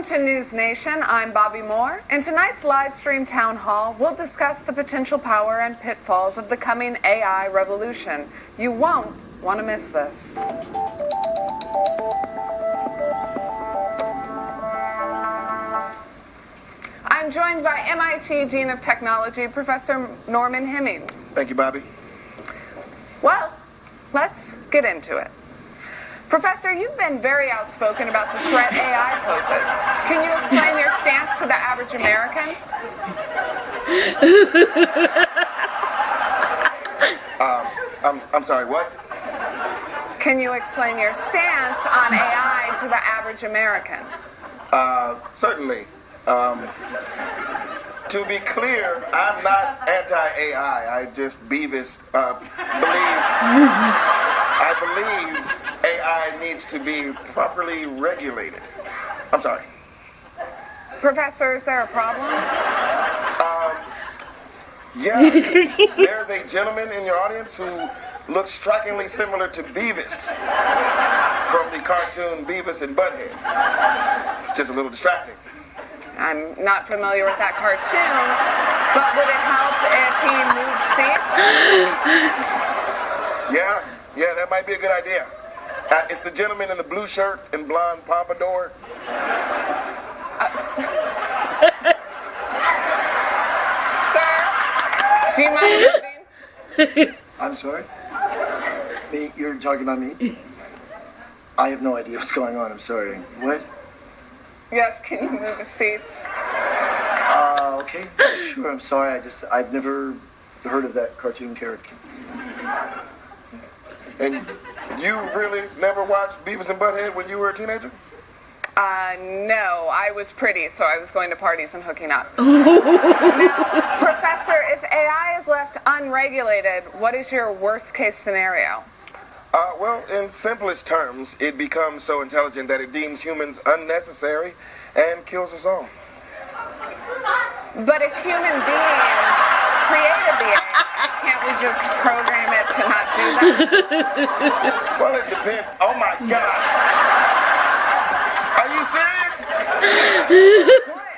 to News Nation. I'm Bobby Moore. In tonight's live stream town hall, we'll discuss the potential power and pitfalls of the coming AI revolution. You won't want to miss this. I'm joined by MIT Dean of Technology, Professor Norman Hemming. Thank you, Bobby. Well, let's get into it. Professor, you've been very outspoken about the threat AI poses. Can you explain your stance to the average American? I'm sorry, what? Can you explain your stance on AI to the average American? Certainly. To be clear, I'm not anti-AI. I just Beavis I believe AI needs to be properly regulated. I'm sorry. Professor, is there a problem? Yeah, there's a gentleman in your audience who looks strikingly similar to Beavis from the cartoon Beavis and Butthead. It's just a little distracting. I'm not familiar with that cartoon, but would it help if he moved seats? Yeah, that might be a good idea. It's the gentleman in the blue shirt and blonde pompadour. Sir, do you mind moving? I'm sorry? Me? You're talking about me? I have no idea what's going on. I'm sorry. What? Yes, can you move the seats? Okay. Sure, I'm sorry. I've never heard of that cartoon character. And you really never watched Beavis and Butthead when you were a teenager? No, I was pretty, so I was going to parties and hooking up. Now, Professor, if AI is left unregulated, what is your worst case scenario? Well, in simplest terms, it becomes so intelligent that it deems humans unnecessary and kills us all. But if human beings created the AI, can't we just program it to not do that? Well, it depends. Oh my God. Are you serious? What?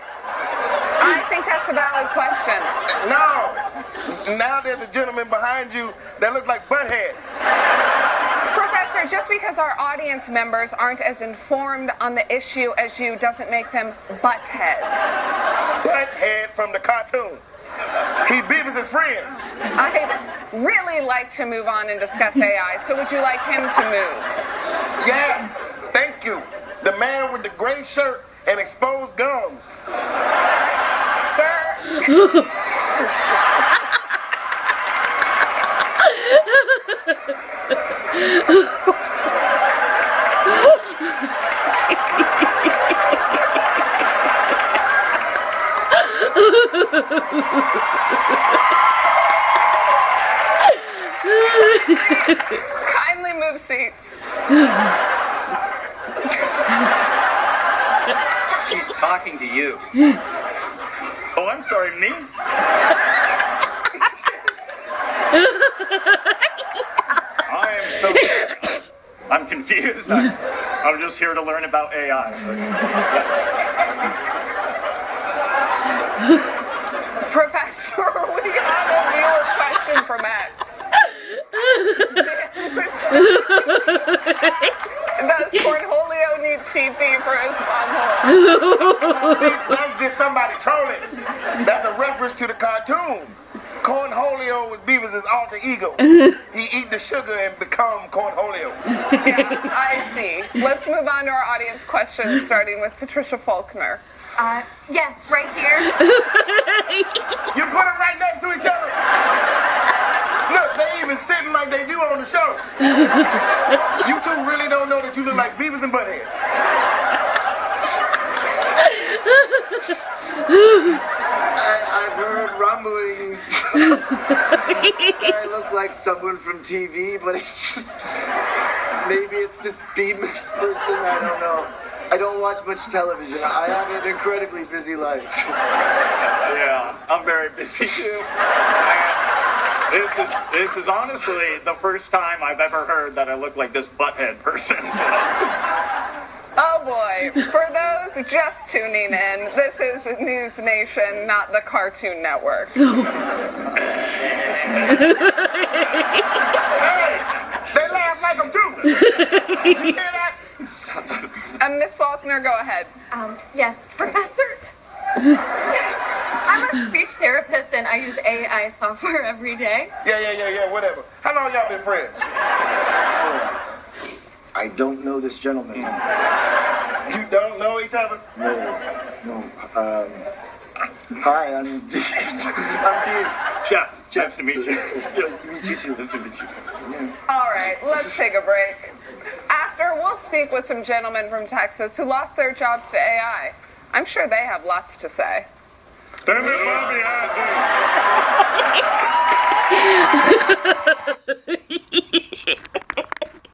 I think that's a valid question. No. Now there's a gentleman behind you that looks like Butthead. Professor, just because our audience members aren't as informed on the issue as you doesn't make them buttheads. Butthead from the cartoon. He's Beavis' friend. I'd really like to move on and discuss AI, so would you like him to move? Yes, thank you. The man with the gray shirt and exposed gums. Sir. Kindly move seats. She's talking to you. Oh, I'm sorry, me? I'm confused. I'm just here to learn about AI. Professor, we have a viewer question from X. Does Cornholio need TP for his butthole? See, that's just somebody trolling. That's a reference to the cartoon. Cornholio was Beavis' alter ego. He eat the sugar and become Cornholio. Yeah, I see. Let's move on to our audience questions, starting with Patricia Faulkner. Yes, right here. You put them right next to each other. Look, they even sitting like they do on the show. You two really don't know that you look like Beavis and Butthead. I've heard rumblings. I look like someone from TV, but it's just... Maybe it's this Beavis person, I don't know. I don't watch much television. I have an incredibly busy life. Yeah, I'm very busy too. This is honestly the first time I've ever heard that I look like this butthead person. Oh boy, for those just tuning in, this is News Nation, not the Cartoon Network. Hey, they laugh like I'm too. You hear that? Miss Faulkner, go ahead. Yes, Professor. I'm a speech therapist and I use AI software every day. Yeah, whatever. How long y'all been friends? I don't know this gentleman. You don't know each other? No. Hi, I'm Dean. Jeff, nice to meet you. Nice to meet you too. Nice to meet you. All right, let's take a break. After, we'll speak with some gentlemen from Texas who lost their jobs to AI. I'm sure they have lots to say. Damn it, Bobby, I do.